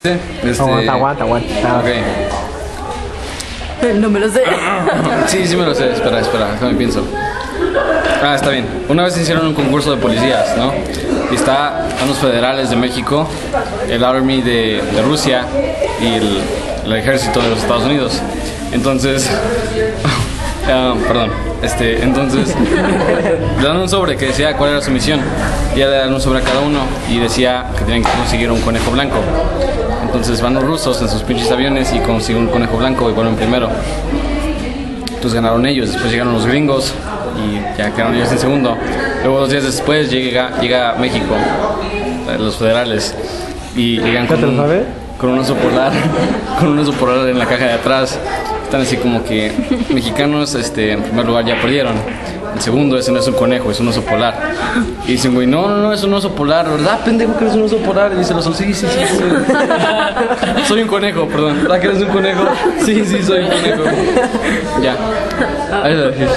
Aguanta. Ok. No me lo sé. Sí me lo sé. Espera, déjame pienso. Está bien. Una vez hicieron un concurso de policías, ¿no? Y están los federales de México, el Army de Rusia y el ejército de los Estados Unidos. Entonces, entonces le dan un sobre que decía cuál era su misión. Y ya le dan un sobre a cada uno y decía que tenían que conseguir un conejo blanco. Entonces van los rusos en sus pinches aviones y consiguen un conejo blanco y vuelven primero. Entonces ganaron ellos, después llegaron los gringos y ya quedaron ellos en segundo. Luego 2 días después llega México, los federales, y llegan con un oso polar, con un oso polar en la caja de atrás. Están así como que mexicanos, en primer lugar ya perdieron. En segundo, ese no es un conejo, es un oso polar. Y dicen, güey, no, es un oso polar, ¿verdad, pendejo, que eres un oso polar? Y dice el oso, sí. Soy un conejo, perdón. ¿Verdad que eres un conejo? Sí, soy un conejo. Ya. Ahí lo dije.